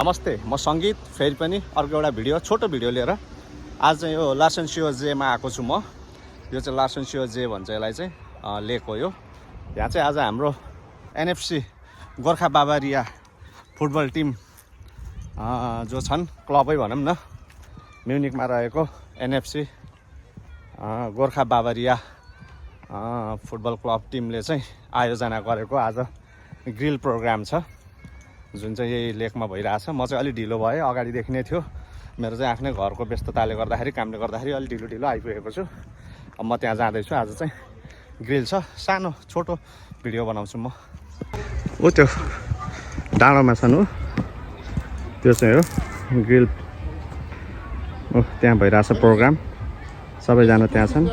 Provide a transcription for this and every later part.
नमस्ते, म सङ्गीत फेरि पनि अर्को एउटा भिडियो छोटो भिडियो लिएर आज चाहिँ यो लार्सन सियो जेमा आएको छु म। यो चाहिँ लार्सन सियो जे भन्छ यसलाई चाहिँ लेक हो यो। यहाँ चाहिँ आज हाम्रो NFC Gorkha Bavaria football team जो छन् क्लबै भनौँ न, म्युनिकमा रहेको NFC Gorkha Bavaria football club टिमले चाहिँ आयोजना गरेको आज ग्रिल प्रोग्राम छ, जुन चाहिँ यही लेकमा भइरहेछ। म चाहिँ अलिक ढिलो भएँ, अगाडिदेखि नै थियो। मेरो चाहिँ आफ्नै घरको व्यस्तताले गर्दाखेरि, कामले गर्दाखेरि अलिक ढिलो आइपुगेको छु। अब म त्यहाँ जाँदैछु। आज चाहिँ ग्रिल छ, सानो छोटो भिडियो बनाउँछु म। ऊ त्यो डाँडोमा छन् हो, त्यो चाहिँ हो ग्रिल। ओ त्यहाँ भइरहेछ प्रोग्राम, सबैजना त्यहाँ छन्।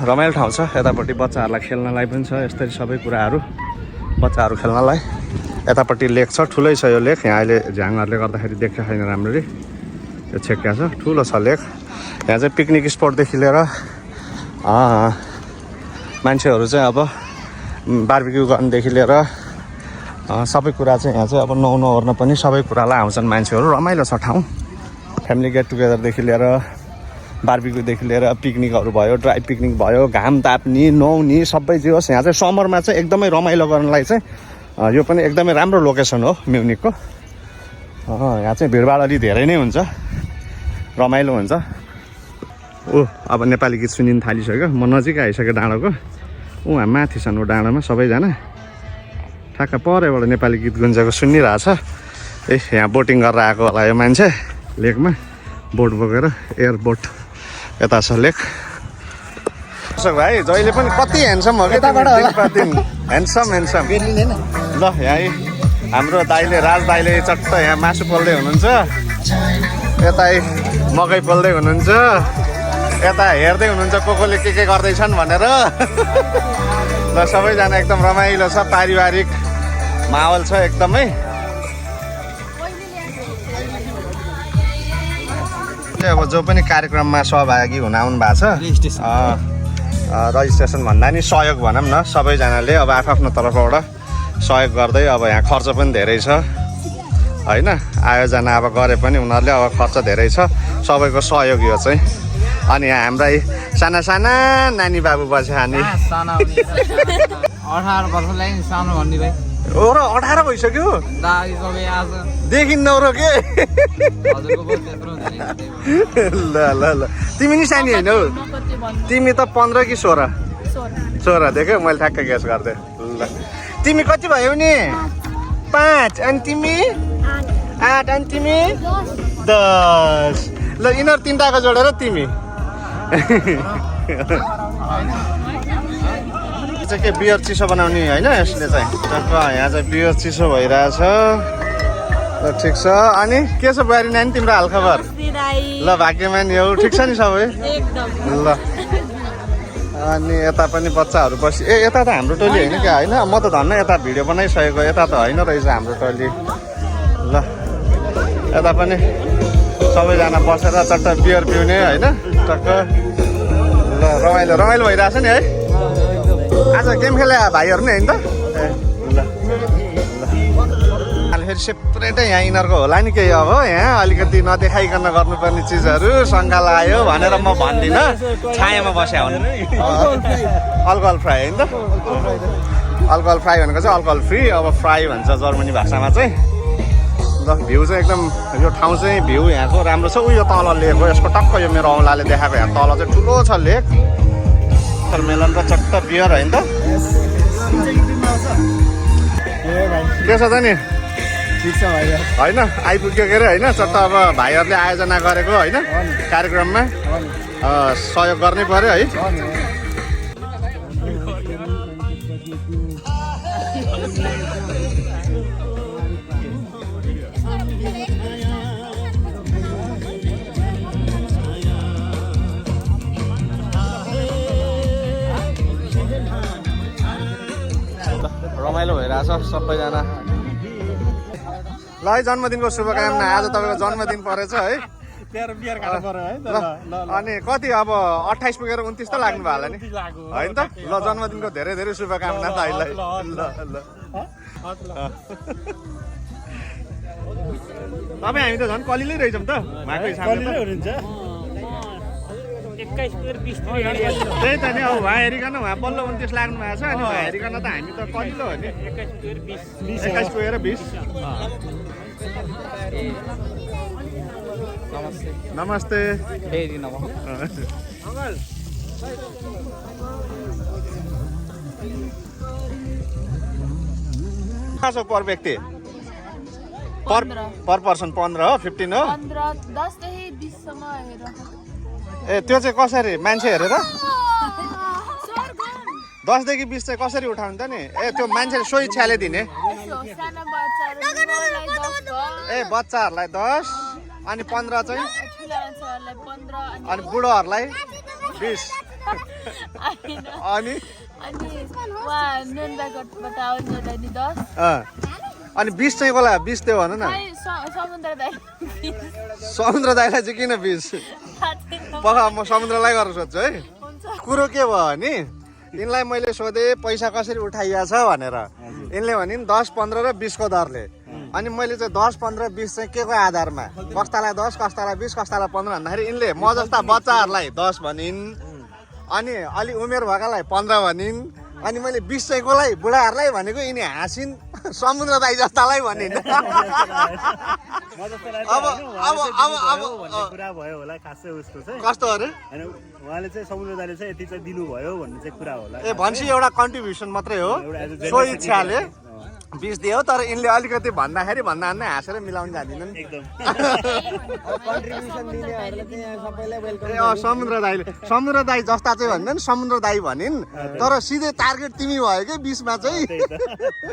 रमाइलो ठाउँ छ, यतापट्टि बच्चाहरूलाई खेल्नलाई पनि छ यस्तै सबै कुराहरू, बच्चाहरू खेल्नलाई। यतापट्टि लेक छ, ठुलै छ यो लेक। यहाँ अहिले झ्याङहरूले गर्दाखेरि देख्छ छैन राम्ररी, त्यो छेक्या छ, ठुलो छ लेक। यहाँ चाहिँ पिकनिक स्पटदेखि लिएर मान्छेहरू चाहिँ अब बार्बिक्यू गर्नदेखि लिएर सबै कुरा चाहिँ यहाँ चाहिँ अब नुहाउन ओर्न पनि सबै कुरालाई आउँछन् मान्छेहरू। रमाइलो छ ठाउँ, फ्यामिली गेट टुगेदरदेखि लिएर बार्बिक्यूदेखि लिएर पिकनिकहरू भयो, ड्राई पिकनिक भयो, घाम ताप्ने नुहाउने सबै जे होस्। यहाँ चाहिँ समरमा चाहिँ एकदमै रमाइलो गर्नलाई चाहिँ यो पनि एकदमै राम्रो लोकेसन हो म्युनिकको। यहाँ चाहिँ भिडभाड अलि धेरै नै हुन्छ, रमाइलो हुन्छ। ऊ अब नेपाली गीत सुनिन थालिसक्यो, म नजिक आइसक्यो डाँडोको। उहाँ माथि छन् ऊ डाँडोमा सबैजना, ठ्याक्क परैबाट नेपाली गीत गुन्जेको सुनिरहेछ। यहाँ बोटिङ गरेर आएको होला यो मान्छे, लेकमा बोट बोकेर, एयरबोट यता छ लेक। भाइ जहिले पनि कति ह्यान्डसम हो क्या, ह्यान्डसम ल। यहाँ हाम्रो दाइले, राज दाइले चट्ट यहाँ मासु पोल्दै हुनुहुन्छ, यता मकै पोल्दै हुनुहुन्छ, यता हेर्दै हुनुहुन्छ कोले के गर्दैछन् भनेर। ल सबैजना एकदम रमाइलो छ, पारिवारिक माहौल छ एकदमै। अब जो पनि कार्यक्रममा सहभागी हुन आउनु भएको छ, रजिस्ट्रेसन भन्दा नि सहयोग भनौँ न, सबैजनाले अब आफ्नो तर्फबाट सहयोग गर्दै, अब यहाँ खर्च पनि धेरै छ होइन, आयोजना अब गरे पनि उनीहरूले अब खर्च धेरै छ, सबैको सहयोग यो चाहिँ। अनि यहाँ हाम्रा साना साना नानी बाबु बस्या नि, 18 वर्षलाई सानो भन्ने भाइ हो र 18 भइसक्यो देखिन्न र के। ल ल ल तिमी नि सानी होइन हौ, तिमी त 15 कि 16? 16 देख्यौ, मैले ठ्याक्क गेस गर्दै। ल तिमी कति भयो नि? 5। अनि तिमी? 8। अनि तिमी? 10। ल यिनीहरू तिनटाको जोडेर तिमी चाहिँ के बियर चिसो बनाउने होइन यसले चाहिँ। यहाँ चाहिँ बियर चिसो भइरहेछ। ल ठिक छ। अनि के छ बुहारी नानी तिम्रो हालखबर? ल भाग्यमान यौ ठिक छ नि सबै? ल अनि यता पनि बच्चाहरू बसी, यता त हाम्रो टोली होइन क्या? होइन, म त धन्न यता भिडियो बनाइसकेको, यता त होइन रहेछ हाम्रो टोली। ल यता पनि सबैजना बसेर चट्ट बियर पिउने होइन, टक्क। ल रमाइलो भइरहेछ नि है। आज गेम खेले भाइहरू नै होइन त? ल फेरि सेपरेटै यहाँ यिनीहरूको होला नि केही। अब यहाँ अलिकति नदेखाइकन गर्नुपर्ने चिजहरू सङ्घाल आयो भनेर म भन्दिनँ, छायामा बस्या हुनु। अल्कोहल फ्राई होइन त? अल्कोहल फ्राई भनेको चाहिँ अल्कोहल फ्री, अब फ्राई भन्छ जर्मनी भाषामा चाहिँ। ल भ्यू चाहिँ एकदम, यो ठाउँ चाहिँ भ्यू यहाँको राम्रो छ। उयो तल लेक हो, यसको टक्क यो मेरो औँलाले देखाएको यहाँ तल चाहिँ ठुलो छ लेक। मेलन र चट्ट बियर होइन त? के छ त नि? होइन आइपुग्यो के अरे होइन, चट्ट अब भाइहरूले आयोजना गरेको होइन कार्यक्रममा सहयोग गर्नै पर्यो है। रमाइलो भइरहेछ सबैजना। ल है जन्मदिनको शुभकामना। आज तपाईँको जन्मदिन परेछ है। अनि कति अब 28 पुगेर 29 त लाग्नु भयो होला नि होइन त? ल जन्मदिनको धेरै धेरै शुभकामना दाइलाई। ल ल तपाईँ हामी त झन् कलिलै रहेछौँ त उहाँको हिसाबले त 21 पेयर 20 त्यही त नि अब उहाँ हेरिकन उहाँ पल्लो 29 लाग्नु भएको छ अनि उहाँ हेरिकन त हामी त कलिलो हो नि 21 पुगेर 20 नमस्ते डेरी नभए कहाँ छ पर व्यक्ति पर पर्सन 15 हो 15 हो 10 देखि 20 सम्म हेर ए त्यो चाहिँ कसरी मान्छे हेरेर 10 देखि 20 चाहिँ कसरी उठाउनु त नि ए त्यो मान्छेले सोही छ्याले दिने साना बच्चाहरूलाई 10 भयो ए बच्चाहरूलाई 10 अनि 15 चाहिँ ठुला मान्छेहरूलाई 15 अनि बुढोहरूलाई 20 अनि अनि उहाँ नुनबाकोटबाट आउनेहरूलाई नि 10 अनि 20 चाहिँ कसलाई 20 त्यो भन न समुद्र दाइ समुद्र दाइलाई चाहिँ किन 20 पख म समुद्रलाई गरेर सोध्छु है कुरो के भयो भने यिनलाई मैले सोधेँ पैसा कसरी उठाइया छ भनेर यिनले भने 10 15 र 20 को दरले अनि मैले चाहिँ 10 15 20 चाहिँ के को आधारमा कस्तालाई 10 कस्तालाई 20 कस्तालाई 15 भन्दाखेरि यिनले म जस्ता बच्चाहरूलाई 10 भनिन् अनि अलि उमेर भएकालाई 15 भनिन् अनि मैले 20 चाहिँ कोलाई बुढाहरूलाई भनेको यिनी हाँसिन् समुद्र दाइ जस्तालाई भनिन् कुरा भयो होला खासै उसको चाहिँ कस्तो अरे हैन उहाँले चाहिँ समुद्र दाइले चाहिँ यति चाहिँ दिनुभयो भन्ने चाहिँ कुरा होला ए भन्छ एउटा कन्ट्रिब्युसन मात्रै हो सो इच्छाले 20 दियो तर यिनले अलिकति भन्दाखेरि भन्दा हाँसेर मिलाउन जान्दिनन् एकदम कन्ट्रिब्युसन दिनेहरुले चाहिँ यहाँ सबैलाई वेलकम ए समुद्र दाइ जस्ता चाहिँ भन्दैन समुद्र दाइ भनिन् तर सिधै टार्गेट तिमी भयो कि 20 मा चाहिँ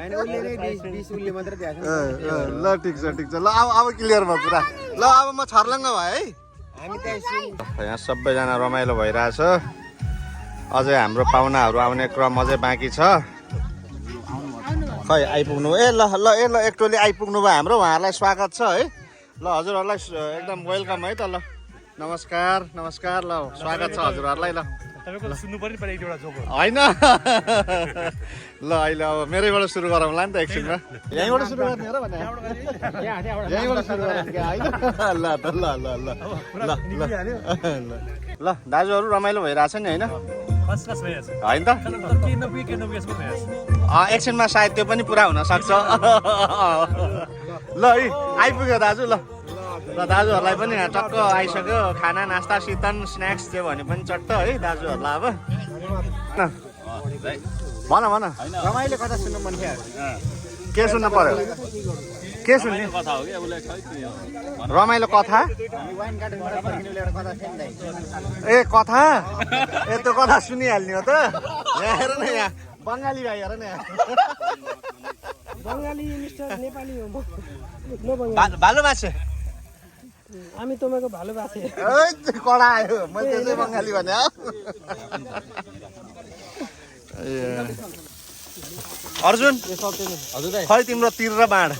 हैन उले नै 20 उले मात्र दिएको छ ल ठिक छ ल अब क्लियर भयो कुरा ल अब म छर्लङ्ग भए है हामी त यहाँ सबैजना रमाइलो भइरहेछ अझै हाम्रो पाहुनाहरू आउने क्रम अझै बाँकी छ खै आइपुग्नु एक टोली आइपुग्नु भयो हाम्रो उहाँहरूलाई स्वागत छ है ल हजुरहरूलाई एकदम वेलकम है त ल नमस्कार ल स्वागत छ हजुरहरूलाई ल तपाईको सुन्नु पर्ने पहिले एउटा जोक होइन ल अहिले अब मेरैबाट सुरु गरौँला नि त एकछिनमा यहीँबाट सुरु गर्ने हो र भने यहीँबाट सुरु गर्ने होइन ल दाजुहरू रमाइलो भइरहेछ नि होइन फर्स्ट भइरहेछ होइन त के नपुगेछ एकछिनमा सायद त्यो पनि पुरा हुन सक्छ ल है आइपुग्यो दाजु ल दाजुहरूलाई पनि यहाँ टक्क आइसक्यो खाना नास्ता शीतन स्न्याक्स त्यो भने पनि चट्ट है दाजुहरूलाई अब भन रमाइलो कथा सुन्नु मन थियो के सुन्नु पर्यो के सुन्ने रमाइलो कथा हामी वाइन गार्डनबाट फर्किनु एउटा कथा थियो नि ए कथा ए त्यो कथा सुनिहाल्ने हो त यहाँ हेर न यहाँ बङ्गाली भाइ हेर न यहाँ बङ्गाली मिस्टर नेपाली हो भालु माछे हामी तपाईँको भालु बासे कडा आयो मैले त्यसै बङ्गाली भने अर्जुन खै तिम्रो तिर र बाँड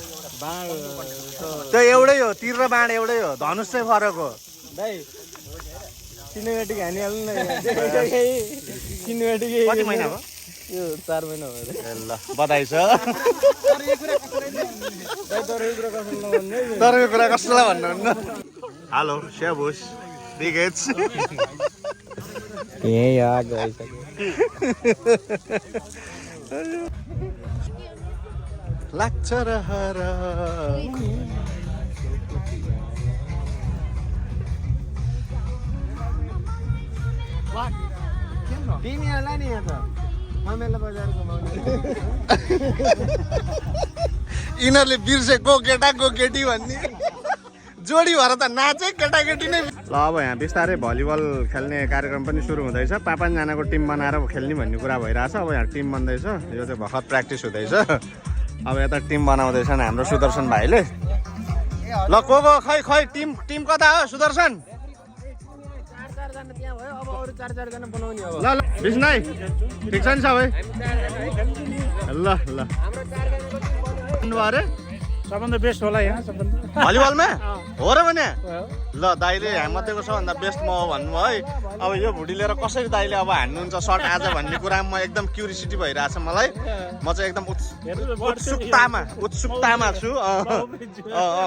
त्यो एउटै हो तिर र बाँड एउटै हो धनुष चाहिँ फरक हो दाइ सिनेमेटिक हानिहाल्नु न सिनेमेटिक कति महिना भयो यो 4 महिना भयो ए ल बधाई छ तर यो कुरा कसैलाई भन्नुहुन्न हेलो सेबुस बिगेट्स यही आग भइसक्यो लाग्छ रहर तिमीहरूलाई नि यहाँ त अमेला बजारको माउनु यिनीहरूले बिर्सेको केटाको केटी भन्ने जोडी भएर त नाचे केटाकेटी नै ल अब यहाँ बिस्तारै भलिबल खेल्ने कार्यक्रम पनि सुरु हुँदैछ 5-5जनाको टिम बनाएर खेल्ने भन्ने कुरा भइरहेछ अब यहाँ टिम बन्दैछ यो चाहिँ भर्खर प्र्याक्टिस हुँदैछ अब यता टिम बनाउँदैछन् हाम्रो सुदर्शन भाइले ल को खै टिम कता हो सुदर्शन त्यहाँ भयो अब अरू 4-4जना बनाउने अब ल विष्णु ठिक छ नि सबै ल हाम्रो 4 जना अरे सबभन्दा बेस्ट होला यहाँ सबभन्दा भलिबलमा हो र भने ल दाइले हामीमध्येको सबभन्दा बेस्ट म हो भन्नु है अब यो भुडी लिएर कसरी दाइले अब हान्नुहुन्छ सर्ट आज भन्ने कुरा म एकदम क्युरियोसिटी भइरहेछ मलाई म चाहिँ एकदम उत्सुकतामा छु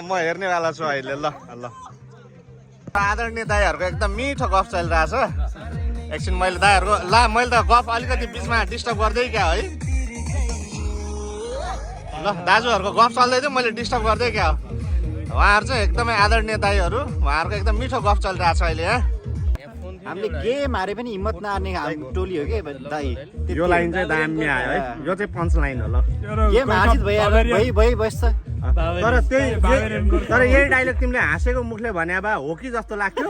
म हेर्नेवाला छु अहिले ल ल आदरणीय दाइहरूको एकदम मिठो गफ चलिरहेछ एकछिन मैले दाइहरूको मैले त गफ अलिकति बिचमा डिस्टर्ब गर्दै क्या है ल दाजुहरूको गफ चल्दै थियो मैले डिस्टर्ब गर्दै क्या हो उहाँहरू चाहिँ एकदमै आदरणीय दाइहरू उहाँहरूको एकदम मिठो गफ चलिरहेछ अहिले हामीले गेम हारे पनि हिम्मत नहार्ने टोली हो कि दाइ यो लाइन चाहिँ दामी आयो है यो चाहिँ पञ्च लाइन हो ल गेम हासित भइबस्छ तर यही डाइलग तिमीले हाँसेको मुखले भने भए हो कि जस्तो लाग्थ्यो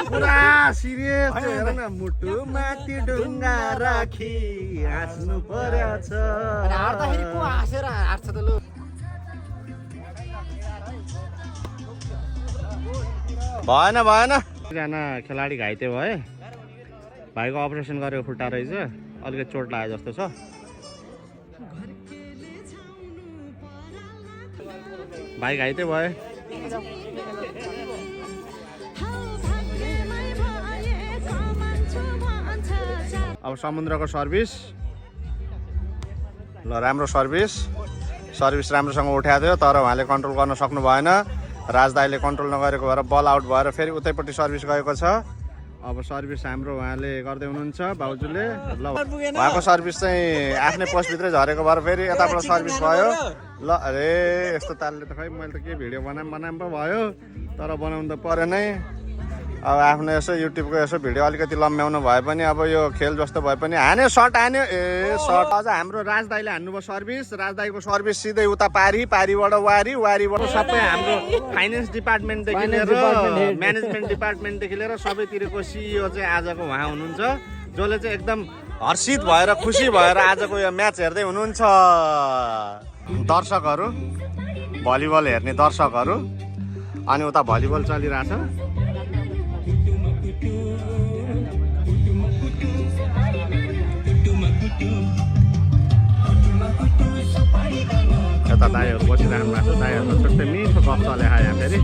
पुरा सिरियस हेर न मुटु माथि ढुङ्गा राखी हाँस्नु पर्छ हार्दाखेरि को हाँसेर हार्छ त लु भएन एकजना खेलाडी घाइते भए भाइको अपरेसन गरेको खुट्टा रहेछ अलिकति चोट लाग्यो जस्तो छ भाइ घाइते भयो अब समुद्रको सर्भिस ल राम्रो सर्भिस राम्रोसँग उठाएको थियो तर उहाँले कन्ट्रोल गर्न सक्नु भएन राजदाईले कन्ट्रोल नगरेको भएर बल आउट भएर फेरि उतैपट्टि सर्भिस गएको छ अब सर्भिस हाम्रो उहाँले गर्दै हुनुहुन्छ भाउजूले ल उहाँको सर्भिस चाहिँ आफ्नै पोस्टभित्रै झरेको भएर फेरि यताबाट सर्भिस भयो ल अरे यस्तो तालले त खै मैले त के भिडियो बनाऊँ पो भयो तर बनाउनु त पऱ्यो नै अब आफ्नो यसो युट्युबको यसो भिडियो अलिकति लम्ब्याउनु भए पनि अब यो खेल जस्तो भए पनि हान्यो सर्ट हान्यो सर्ट अझ हाम्रो राजदाईले हान्नुभयो सर्भिस राजदाईको सर्भिस सिधै उता पारीबाट वारीबाट सबै हाम्रो फाइनेन्स डिपार्टमेन्टदेखि लिएर म्यानेजमेन्ट डिपार्टमेन्टदेखि लिएर सबैतिरको सिइओ चाहिँ आजको उहाँ हुनुहुन्छ जसले चाहिँ एकदम हर्षित भएर खुसी भएर आजको यो म्याच हेर्दै हुनुहुन्छ दर्शकहरू भलिबल हेर्ने दर्शकहरू अनि उता भलिबल चलिरहेछ यता दाइहरू बसिरहनु भएको छ दाइहरूको छुट्टै मिठो गफ चलेको यहाँ फेरि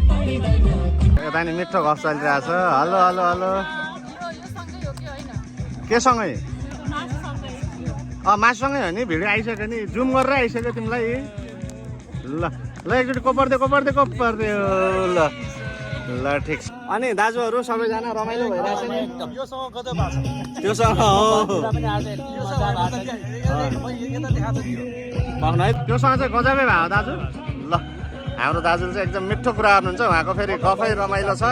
यता नि मिठो गफ चलिरहेछ हेलो केसँगै मासुसँगै हो नि भिडियो आइसक्यो नि जुम गरेर आइसक्यो तिमीलाई ल एकचोटि कोपर्दियो ल ठिक छ अनि दाजुहरू सबैजना रमाइलो भइरहेछ नि त्योसँग त्योसँग चाहिँ गजबै भयो दाजु ल हाम्रो दाजुले चाहिँ एकदम मिठो कुरा गर्नुहुन्छ उहाँको फेरि गफै रमाइलो छ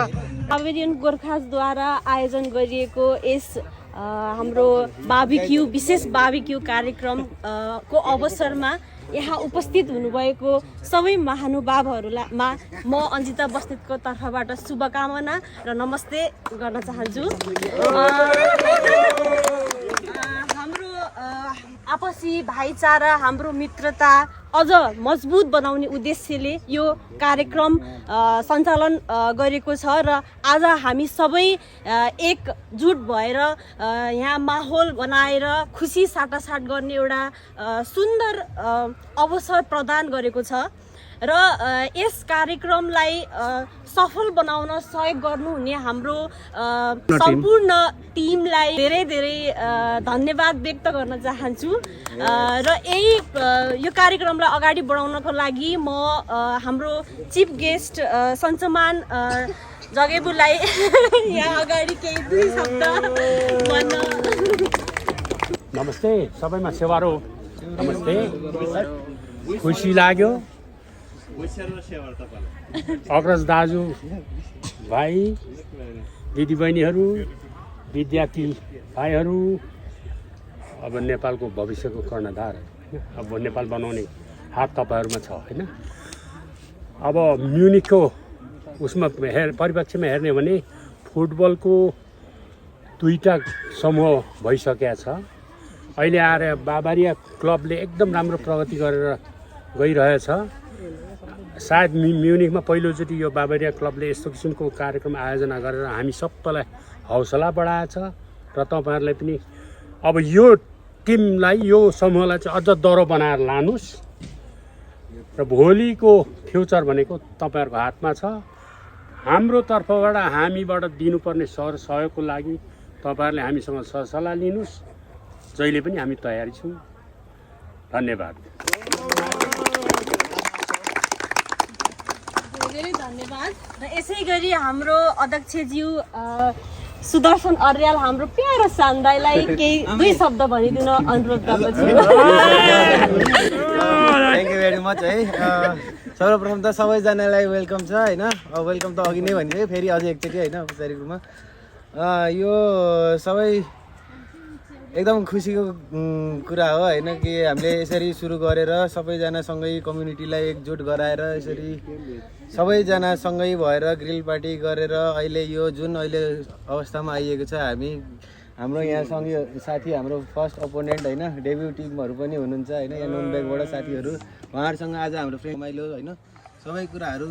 आवेदन गोर्खासद्वारा आयोजन गरिएको यस हाम्रो विशेष बार्बिक्यू कार्यक्रम को अवसरमा यहाँ उपस्थित हुनुभएको सबै महानुभावहरूलाई म अन्जिता बस्नेतको तर्फबाट शुभकामना र नमस्ते गर्न चाहन्छु हाम्रो आपसी भाइचारा हाम्रो मित्रता अझ मजबुत बनाउने उद्देश्यले यो कार्यक्रम सञ्चालन गरेको छ र आज हामी सबै एकजुट भएर यहाँ माहौल बनाएर खुसी साटासाट गर्ने एउटा सुन्दर अवसर प्रदान गरेको छ र यस कार्यक्रमलाई सफल बनाउन सहयोग गर्नुहुने हाम्रो सम्पूर्ण टिमलाई धेरै धेरै धन्यवाद व्यक्त गर्न चाहन्छु र यो कार्यक्रमलाई अगाडि बढाउनको लागि म हाम्रो चिफ गेस्ट सञ्चमान जगेबुलाई यहाँ अगाडि केही दुई शब्द भन्न नमस्ते सबैमा सेवारो नमस्ते खुसी लाग्यो अग्रज दाजु भाइ दिदीबहिनीहरू विद्यार्थी भाइहरू अब नेपालको भविष्यको कर्णधार अब नेपाल बनाउने हात तपाईँहरूमा छ होइन अब म्युनिकको उसमा परिप्रेक्ष्यमा हेर्ने हो भने फुटबलको दुईटा समूह भइसकेका छ अहिले आएर बाबारिया क्लबले एकदम राम्रो प्रगति गरेर गइरहेछ सायद म्युनिकमा पहिलोचोटि यो बाबारिया क्लबले यस्तो किसिमको कार्यक्रम आयोजना गरेर हामी सबैलाई हौसला बढाएछ र तपाईँहरूलाई पनि अब यो टिमलाई यो समूहलाई चाहिँ अझ दह्रो बनाएर लानुहोस् र भोलिको फ्युचर भनेको तपाईँहरूको हातमा छ। हाम्रो तर्फबाट हामीबाट दिनुपर्ने सहयोगको लागि तपाईँहरूले हामीसँग सरसल्लाह लिनुहोस्। जहिले पनि हामी तयारी छौँ। धन्यवाद। धेरै धन्यवाद। र यसै गरी हाम्रो अध्यक्षज्यू सुदर्शन अर्याल हाम्रो प्यारो सान्दाईलाई केही 2 शब्द भनिदिन अनुरोध गर्दछु। थ्याङ्क यू भेरी मच है। सर्वप्रथम त सबैजनालाई वेलकम छ होइन। वेलकम त अघि नै भनिदियो, फेरि अझै एकचोटि होइन औपचारिक रूपमा। यो सबै एकदम खुसीको कुरा हो होइन कि हामीले यसरी सुरु गरेर सबैजनासँगै कम्युनिटीलाई एकजुट गराएर यसरी सबैजनासँगै भएर ग्रिल पार्टी गरेर अहिले यो जुन अहिले अवस्थामा आइएको छ। हाम्रो यहाँ सँगै साथी हाम्रो फर्स्ट अपोनेन्ट होइन डेब्यू टिमहरू पनि हुनुहुन्छ होइन, यहाँ नोनब्यागबाट साथीहरू, उहाँहरूसँग आज हाम्रो फ्रेन्ड रमाइलो होइन। सबै कुराहरू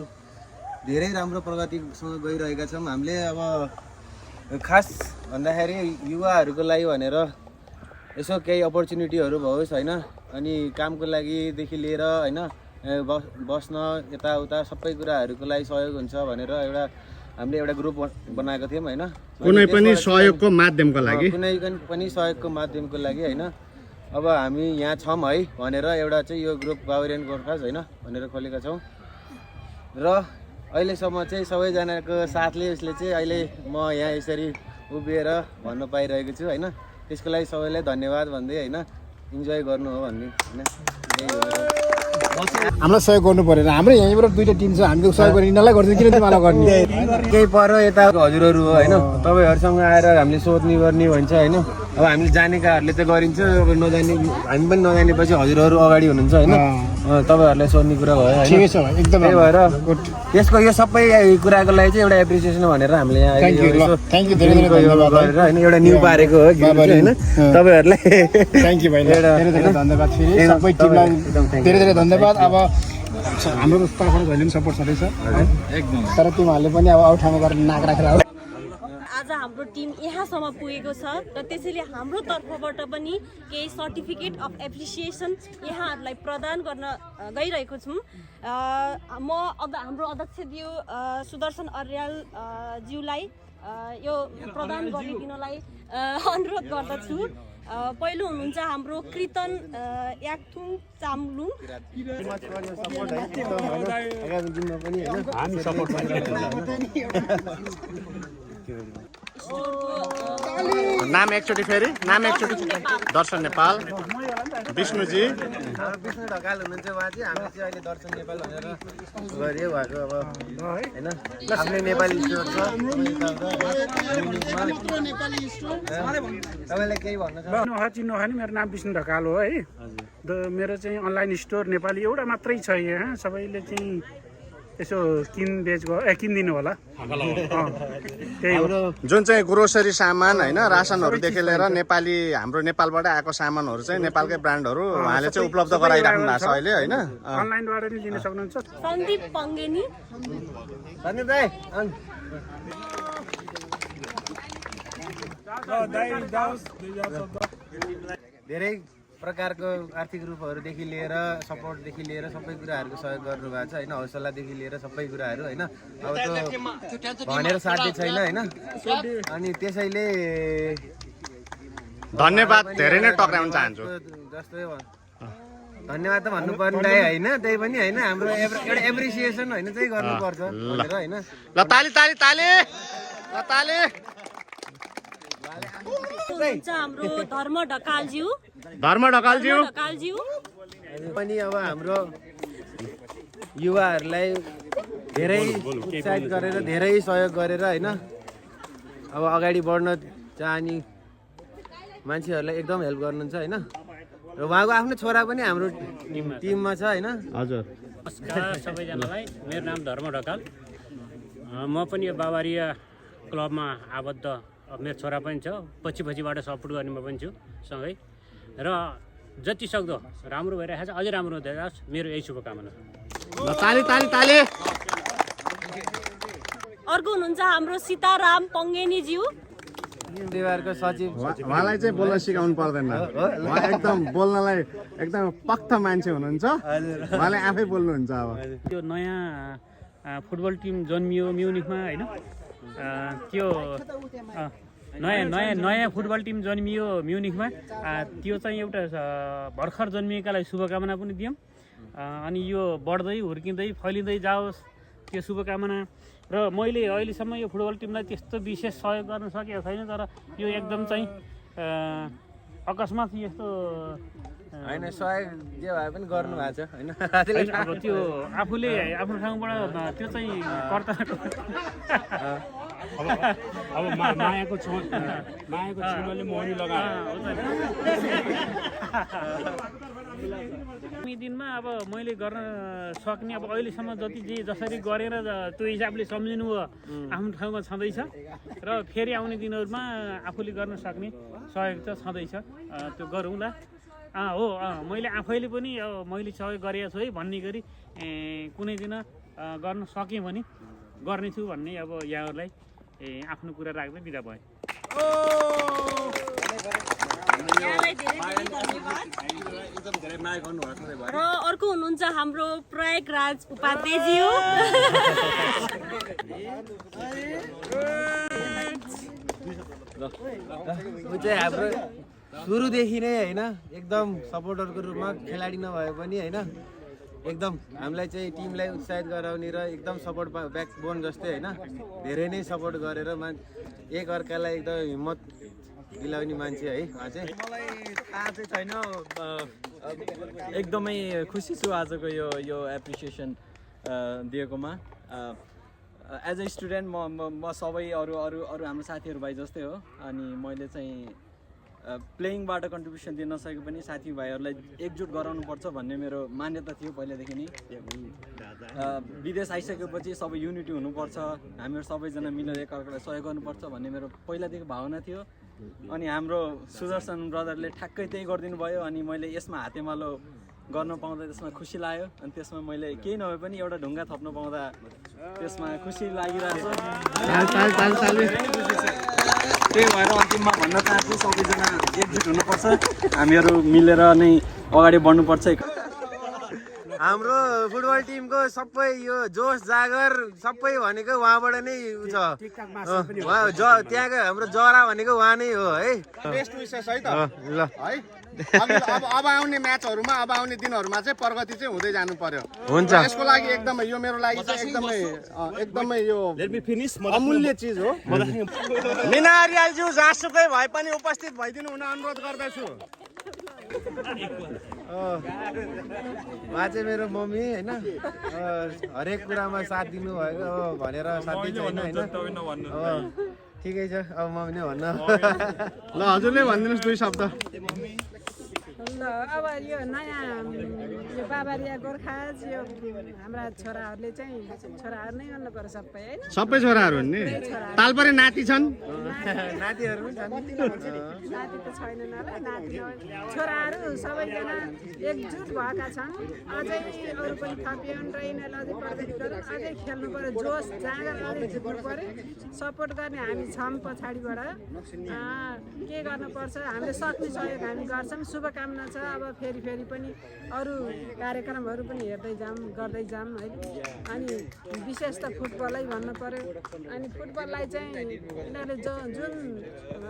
धेरै राम्रो प्रगतिसँग गइरहेका छौँ हामीले। अब खास भन्दाखेरि युवाहरूको लागि भनेर यसो केही अपर्च्युनिटीहरू भओस् होइन, अनि कामको लागिदेखि लिएर होइन बस्न यताउता सबै कुराहरूको लागि सहयोग हुन्छ भनेर हामीले एउटा ग्रुप बनाएको थियौँ होइन। कुनै पनि सहयोगको माध्यमको लागि होइन। अब हामी यहाँ छौँ है भनेर एउटा चाहिँ यो ग्रुप बाबरियन गोर्खास होइन भनेर खोलेका छौँ। र अहिलेसम्म चाहिँ सबैजनाको साथले यसले चाहिँ अहिले म यहाँ यसरी उभिएर भन्न पाइरहेको छु होइन। त्यसको लागि सबैलाई धन्यवाद भन्दै होइन, इन्जोय गर्नु हो भन्ने होइन। हामीलाई सहयोग गर्नु परेन। हाम्रो यहीँबाट 2टा टिम छ, हामीले सहयोग गर्ने यिनीहरूलाई गर्छ, किन तिमीलाई गर्ने? केही पर यता हजुरहरू हो होइन, तपाईँहरूसँग आएर हामीले सोध्ने गर्ने भन्छ होइन। अब हामीले जानेकाहरूले त गरिन्छ, अब नजाने हामी पनि नजानेपछि हजुरहरू अगाडि हुनुहुन्छ होइन, तपाईँहरूलाई सोध्ने कुरा भयो होइन। ठिकै छ भाइ, एकदम त्यही भएर त्यसको यो सबै कुराको लागि चाहिँ एउटा एप्रिसिएसन भनेर हामीले यहाँ थ्याङ्क यू धेरै धेरै धन्यवाद होइन, एउटा न्यू पारेको हो होइन तपाईँहरूलाई। थ्याङ्क यू भाइ, धेरै धेरै धन्यवाद फेरि सबै टिमलाई धेरै धेरै धन्यवाद। अब हाम्रो तर्फबाट जहिले पनि सपोर्ट छँदैछ एकदम, तर तिमीहरूले पनि अब अरू ठाउँमा गएर नाक राखेर आज हाम्रो टिम यहाँसम्म पुगेको छ र त्यसैले हाम्रो तर्फबाट पनि केही सर्टिफिकेट अफ एप्रिसिएसन यहाँहरूलाई प्रदान गर्न गइरहेको छौँ। म हाम्रो अध्यक्षज्यू सुदर्शन अर्याल ज्यूलाई यो प्रदान गरिदिनलाई अनुरोध गर्दछु। पहिलो हुनुहुन्छ हाम्रो कृतन याकथुङ चामलुङ। नाम एकचोटि फेरि, नाम एकचोटि। दर्शन नेपाल, विष्णुजी। विष्णु ढकाल हुनुहुन्छ उहाँ चाहिँ, हामी चाहिँ अहिले दर्शन नेपाल भनेर गरियो उहाँको अब होइन। आफ्नै नेपाली स्टोर छ तपाईँलाई केही भन्न छ? चिन्नु नि, मेरो नाम विष्णु ढकाल हो है। मेरो चाहिँ अनलाइन स्टोर नेपाली एउटा मात्रै छ यहाँ, सबैले चाहिँ यसो किनिदिनु होला। त्यही हो, जुन चाहिँ ग्रोसरी सामान होइन, रासनहरूदेखि लिएर नेपाली हाम्रो नेपालबाट आएको सामानहरू चाहिँ नेपालकै ब्रान्डहरू उहाँले चाहिँ उपलब्ध गराइराख्नु भएको छ अहिले होइन। अनलाइनबाट पनि लिन सक्नुहुन्छ। सन्दीप पङ्गेनी। सन्दीप दाइ धेरै प्रकारको आर्थिक रूपहरूदेखि लिएर सपोर्टदेखि लिएर सबै कुराहरूको सहयोग गर्नुभएको छ होइन, हौसलादेखि लिएर सबै कुराहरू होइन। अब त्यो भनेर साध्य छैन होइन, अनि त्यसैले धन्यवाद धेरै नै टक्राउन चाहन्छु। जस्तै धन्यवाद त भन्नुपर्ने होइन, त्यही पनि होइन हाम्रो एउटा एप्रिसिएसन होइन चाहिँ गर्नुपर्छ भनेर होइन। ल ताली ताली ताली ताली। हाम्रो धर्म ढकालज्यू पनि अब हाम्रो युवाहरूलाई धेरै उत्साहित गरेर धेरै सहयोग गरेर होइन अब अगाडि बढ्न चाहने मान्छेहरूलाई एकदम हेल्प गर्नुहुन्छ होइन। र उहाँको आफ्नो छोरा पनि हाम्रो टिममा छ होइन। हजुर नमस्कार सबैजनालाई, मेरो नाम धर्म ढकाल। म पनि यो बाबरिया क्लबमा आबद्ध, मेरो छोरा पनि छ, पछिबाट सपोर्ट गर्ने म पनि छु सँगै। र जति सक्दो राम्रो भइरहेको छ, अझै राम्रो हुँदै जाओस्, मेरो यही शुभकामना। ताली ताली ताली। अर्को हुनुहुन्छ हाम्रो सीताराम पङ्गेनीज्यू। परिवारको सचिव उहाँलाई चाहिँ बोल्न सिकाउनु पर्दैन उहाँ एकदम बोल्नलाई एकदम पक्क मान्छे हुनुहुन्छ उहाँले आफै बोल्नुहुन्छ अब त्यो नयाँ फुटबल टिम जन्मियो म्युनिखमा होइन त्यो नयाँ फुटबल टिम जन्मियो म्युनिखमा त्यो चाहिँ एउटा भर्खर जन्मिएकालाई शुभकामना पनि दियौँ अनि यो बढ्दै हुर्किँदै फैलिँदै जाओस् त्यो शुभकामना र मैले अहिलेसम्म यो फुटबल टिमलाई त्यस्तो विशेष सहयोग गर्न सकेको छैन तर यो एकदम चाहिँ अकस्मात यस्तो होइन सहयोग जे भए पनि गर्नु भएको छ होइन अब त्यो आफूले आफ्नो ठाउँबाट त्यो चाहिँ कर्ता अब मायाको छोराले मोहनी लगायो दिनमा अब मैले गर्न सक्ने अब अहिलेसम्म जति जसरी गरेर त्यो हिसाबले सम्झिनु भयो आफ्नो ठाउँमा छँदैछ र फेरि आउने दिनहरूमा आफूले गर्न सक्ने सहयोग त छँदैछ त्यो गरौँला हो मैले आफैले पनि मैले सहयोग गरेको छु है भन्ने गरी कुनै दिन गर्न सकेँ भने गर्नेछु भन्ने अब यहाँहरूलाई आफ्नो कुरा राख्दै बिदा भएँ र अर्को हुनुहुन्छ हाम्रो प्रयागराज उपाध्यायजी हो ऊ चाहिँ हाम्रो सुरुदेखि नै होइन एकदम सपोर्टरको रूपमा खेलाडी नभए पनि होइन एकदम हामीलाई चाहिँ टिमलाई उत्साहित गराउने र एकदम सपोर्ट ब्याकबोन जस्तै होइन धेरै नै सपोर्ट गरेर एक अर्कालाई एकदम हिम्मत दिलाउने मान्छे है उहाँ चाहिँ मलाई थाहा चाहिँ छैन एकदमै खुसी छु आजको यो एप्रिसिएसन दिएकोमा एज अ स्टुडेन्ट म सबै अरू हाम्रो साथीहरू भाइ जस्तै हो अनि मैले चाहिँ प्लेइङबाट कन्ट्रिब्युसन दिन नसके पनि साथीभाइहरूलाई एकजुट गराउनुपर्छ भन्ने मेरो मान्यता थियो पहिलादेखि नै विदेश आइसकेपछि सबै युनिटी हुनुपर्छ हामीहरू सबैजना मिलेर एकअर्कालाई सहयोग गर्नुपर्छ भन्ने मेरो पहिलादेखि भावना थियो अनि हाम्रो सुदर्शन ब्रदरले ठ्याक्कै त्यही गरिदिनु भयो अनि मैले यसमा हातेमालो गर्न पाउँदा त्यसमा खुसी लाग्यो अनि त्यसमा मैले केही नभए पनि एउटा ढुङ्गा थप्न पाउँदा त्यसमा खुसी लागिरहेको छ त्यही भएर अन्तिममा भन्न चाहन्छु सबैजना एकजुट हुनुपर्छ हामीहरू मिलेर नै अगाडि बढ्नुपर्छ हाम्रो फुटबल टिमको सबै यो जोस जागर सबै भनेको उहाँबाट नै छ त्यहाँको हाम्रो जरा भनेको उहाँ नै हो है बेस्ट विशेष है त ल है अब आउने म्याचहरुमा अब आउने दिनहरुमा चाहिँ प्रगति चाहिँ हुँदै जानु पर्यो हुन्छ यसको लागि एकदमै यो मेरो लागि चाहिँ एकदमै यो अमूल्य चीज हो मीना रियालज्यू जहाँसुकै भए पनि उपस्थित भइदिनु हुन अनुरोध गर्दछु उहाँ चाहिँ मेरो मम्मी होइन हरेक कुरामा साथ दिनुभएको भनेर साथ दिन्छ होइन ठिकै छ अब मम्मी नै भन्न ल हजुरले भनिदिनुहोस् दुई शब्द ल अब यो नयाँ यो बाबारिया गोर्खाज यो हाम्रा छोराहरूले चाहिँ छोराहरू नै गर्नु पर्छ सबै होइन सबै छोराहरू हुन् नि तालपरे नाति छन् नातिहरू पनि छन् नाति त छैनन् होला नाति छोराहरू सबैजना एकजुट भएका छन् अझै अरू पनि थपियौँ र यिनीहरूलाई अझै प्रगति गरेर अझै खेल्नु पऱ्यो जोस जाँगर अझै जित्नु पऱ्यो सपोर्ट गर्ने हामी छौँ पछाडिबाट के गर्नुपर्छ हामीले सक्ने सहयोग हामी गर्छौँ शुभकामना छ अब फेरि पनि अरू कार्यक्रमहरू पनि हेर्दै जाऊँ गर्दै जाऊँ है अनि विशेष त फुटबलै भन्नु पर्यो अनि फुटबललाई चाहिँ यिनीहरूले जुन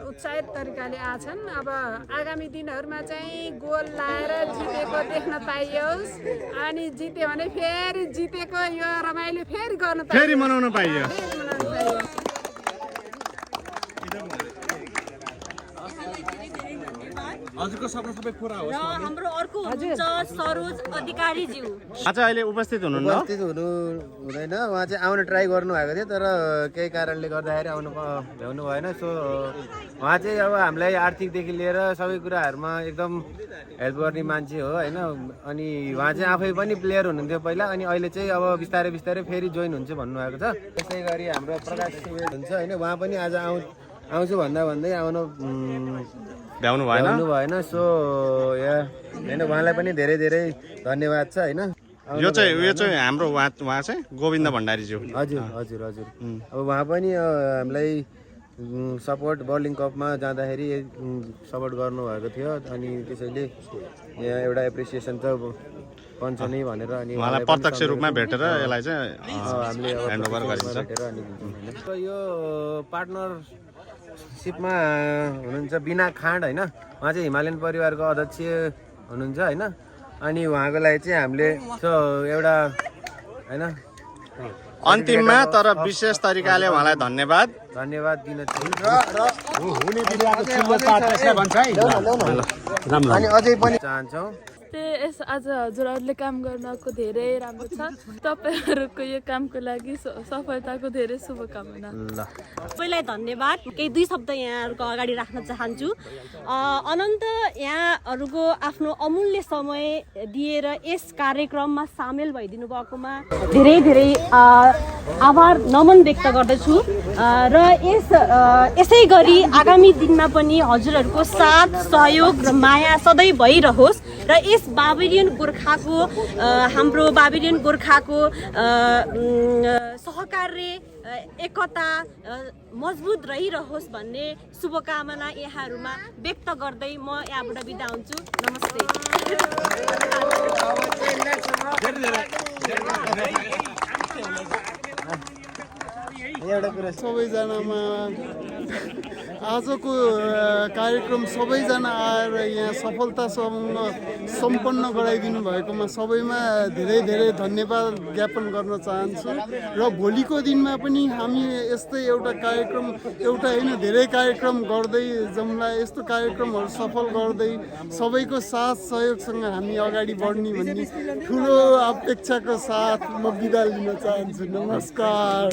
उत्साहित तरिकाले आछन् अब आगामी दिनहरूमा चाहिँ गोल लाएर जितेको देख्न पाइयोस् अनि जित्यो भने फेरि जितेको यो रमाइलो फेरि गर्नु पाइयो फेरि मनाउन पाइयो हजुरको सबै पुरा होस् र हाम्रो अर्को हुनुहुन्छ सरोज अधिकारीज्यू अच्छा अहिले उपस्थित हुनुहुन्न उपस्थित हुँदैन उहाँ चाहिँ आउन ट्राई गर्नु भएको थियो तर केही कारणले गर्दाखेरि आउनु भ्याउनु भएन सो उहाँ चाहिँ अब हामीलाई आर्थिकदेखि लिएर सबै कुराहरूमा एकदम हेल्प गर्ने मान्छे हो होइन अनि उहाँ चाहिँ आफै पनि प्लेयर हुनुहुन्थ्यो पहिला अनि अहिले चाहिँ अब बिस्तारै फेरि जोइन हुन्छ भन्नुभएको छ त्यसै गरी हाम्रो प्रकाश सुवेद हुन्छ होइन उहाँ पनि आज आउँछु भन्दै आउनु भ्याउनु भएन सो होइन उहाँलाई पनि धेरै धन्यवाद छ होइन यो चाहिँ हाम्रो उहाँ चाहिँ गोविन्द भण्डारीज्यू हजुर अब उहाँ पनि हामीलाई सपोर्ट बर्लिङ कपमा जाँदाखेरि सपोर्ट गर्नुभएको थियो अनि त्यसैले यहाँ एउटा एप्रिसिएसन त पञ्च नै भनेर अनि उहाँलाई प्रत्यक्ष रूपमा भेटेर यसलाई चाहिँ हामीले ह्यान्डओभर गरिन्छ। यो पार्टनरसिपमा हुनुहुन्छ बिना खाँड होइन, उहाँ चाहिँ हिमालयन परिवारको अध्यक्ष हुनुहुन्छ होइन। अनि उहाँको लागि चाहिँ हामीले एउटा होइन अन्तिममा तर विशेष तरिकाले उहाँलाई धन्यवाद दिन अनि अझै पनि चाहन्छौँ। आज हजुरहरूले काम गर्नको धेरै राम्रो छ। तपाईँहरूको यो कामको लागि सफलताको धेरै शुभकामना। सबैलाई धन्यवाद। केही 2 शब्द यहाँहरूको अगाडि राख्न चाहन्छु। अनन्त यहाँहरूको आफ्नो अमूल्य समय दिएर यस कार्यक्रममा सामेल भइदिनु भएकोमा धेरै धेरै आभार नमन व्यक्त गर्दछु र यसै गरी आगामी दिनमा पनि हजुरहरूको साथ सहयोग र माया सधैँ भइरहोस् र यस बाबेरियन गोर्खाको हाम्रो बाबेरियन गोर्खाको सहकार्य एकता मजबुत रहिरहोस् भन्ने शुभकामना यहाँहरूमा व्यक्त गर्दै म यहाँबाट बिदा हुन्छु। नमस्ते। सबैजनामा आजको कार्यक्रम सबैजना आएर यहाँ सफलतासँग सम्पन्न गराइदिनु भएकोमा सबैमा धेरै धेरै धन्यवाद ज्ञापन गर्न चाहन्छु र भोलिको दिनमा पनि हामी यस्तै एउटा कार्यक्रम एउटा होइन धेरै कार्यक्रम गर्दै जाउँला। यस्तो कार्यक्रमहरू सफल गर्दै सबैको साथ सहयोगसँग हामी अगाडि बढ्ने भन्ने ठुलो अपेक्षाको साथ म बिदा लिन चाहन्छु। नमस्कार,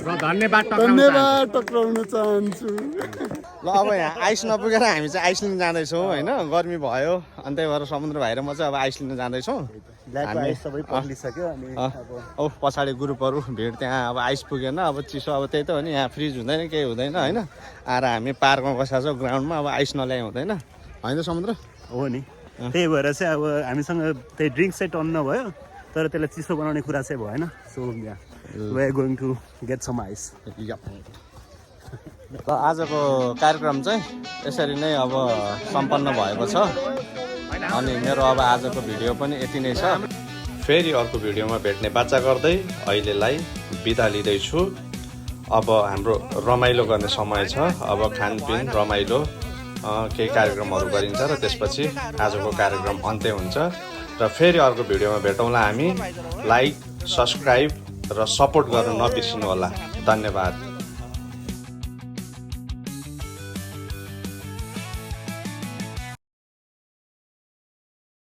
धन्यवाद टक्राउन चाहन्छु। ल अब यहाँ आइस नपुगेर हामी चाहिँ आइस लिन जाँदैछौँ होइन, गर्मी भयो अनि त्यही भएर समुद्र भाइ र म चाहिँ अब आइस लिन जाँदैछौँ। औ पछाडि ग्रुपहरू भिड त्यहाँ अब आइस पुगेन, अब चिसो अब त्यही त हो नि, यहाँ फ्रिज हुँदैन केही हुँदैन होइन। आएर हामी पार्कमा बसेको छौँ ग्राउन्डमा, अब आइस नल्याए हुँदैन होइन समुद्र हो नि। त्यही भएर चाहिँ अब हामीसँग त्यही ड्रिङ्क सेट अन्न भयो तर त्यसलाई चिसो बनाउने कुरा चाहिँ भएन। So we are going to get some ice. र आजको कार्यक्रम चाहिँ यसरी नै अब सम्पन्न भएको छ अनि मेरो अब आजको भिडियो पनि यति नै छ। फेरि अर्को भिडियोमा भेट्ने बाचा गर्दै अहिलेलाई बिदा लिँदैछु। अब हाम्रो रमाइलो गर्ने समय छ, अब खानपिन रमाइलो केही कार्यक्रमहरू गरिन्छ र त्यसपछि आजको कार्यक्रम अन्त्य हुन्छ र फेरि अर्को भिडियोमा भेटौँला हामी। लाइक, सब्सक्राइब र सपोर्ट गर्न नबिर्सिनु होला। धन्यवाद।